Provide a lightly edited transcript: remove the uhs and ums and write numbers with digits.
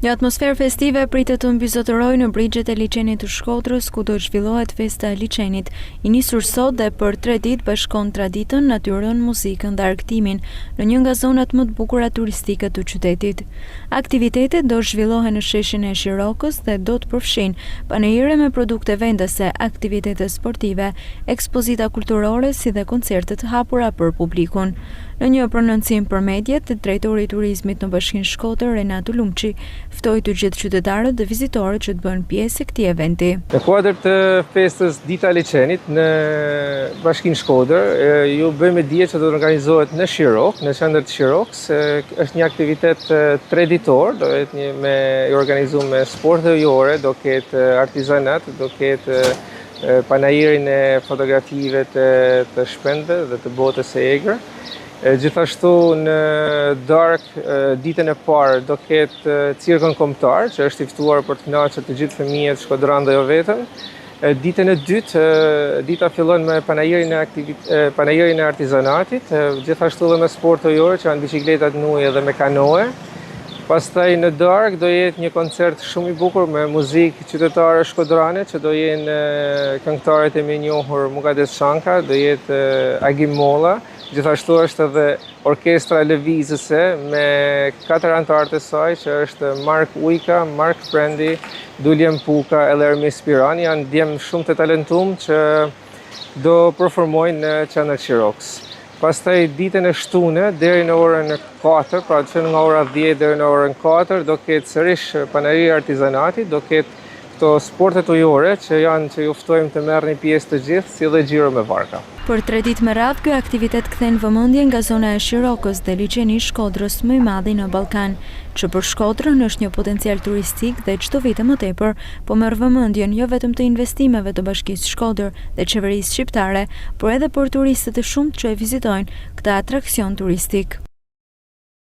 Një atmosferë festive pritet të mbizotërojë në brigjet e liçenit të Shkodrës, ku do zhvillohet festa e liçenit, i nisur sot dhe për 3 ditë bashkon traditën, natyrën, muzikën dhe argëtimin në një nga zonat më të bukura turistike të qytetit. Aktivitetet do zhvillohen në sheshin e Shirokës dhe do të përfshin panajire me produkte vendase, aktivitete sportive, ekspozita kulturore si dhe koncerte të hapura për publikun. Në një prononcim për mediat, drejtori i turizmit në Bashkinë Shkodër, Renato Lumçi, ftoi të gjithë qytetarët dhe vizitorët që të bëjnë pjesë e këtij eventi. Në kuadër të festës Dita e Liçenit në Bashkinë Shkodër, ju bëjmë dije që do të organizohet në Shirokë, në qendër të Shirokës. Është një aktivitet 3 ditor, do jetë me i organizuar me sporte ujore, do ketë artizanat, do ketë panajirin e fotografive të shpendëve dhe të botës së egër. Gjithashtu në darkë, ditën e parë do ketë cirkon kombëtar, që është i ftuar për të kënaqur të gjithë fëmijët shkodran dhe jo vetëm. Ditën e dytë, dita fillon me panajirin e artizanatit, gjithashtu dhe me sport ujor, që janë bicikletat në ujë dhe me kanoe. Pastaj në darkë do jetë një koncert shumë i bukur me muzikë qytetare shkodrane, që do jenë këngëtarët e mirënjohur Mukaddes Shanka, do jetë Agim Molla. Gjithashtu është edhe orkestra lëvizëse me 4 anëtarë të saj, që është Mark Ujka, Mark Prendi, Duljem Puka edhe Ermis Piran, janë djemë shumë të talentuar që do performojnë në qendër Shirokës. Pastaj ditën e shtunë deri në orën 4, pra që nga ora 10 deri në orën 4, do ketë sërish panajiri artizanati, do ketë këto sportet ujore që ju ftojmë të merrni pjesë të gjithë, si dhe xhiro me varka. Për 3 ditë me radhë, ky aktivitet kthen vëmendjen nga zona e Shirokës dhe liçeni i Shkodrës më i madh në Ballkan, që për Shkodrën është një potencial turistik dhe çdo vit më tepër po merr vëmendjen jo vetëm të investimeve të Bashkisë Shkodër dhe qeverisë shqiptare, por edhe për turistët e shumtë që e vizitojnë këtë atraksion turistik.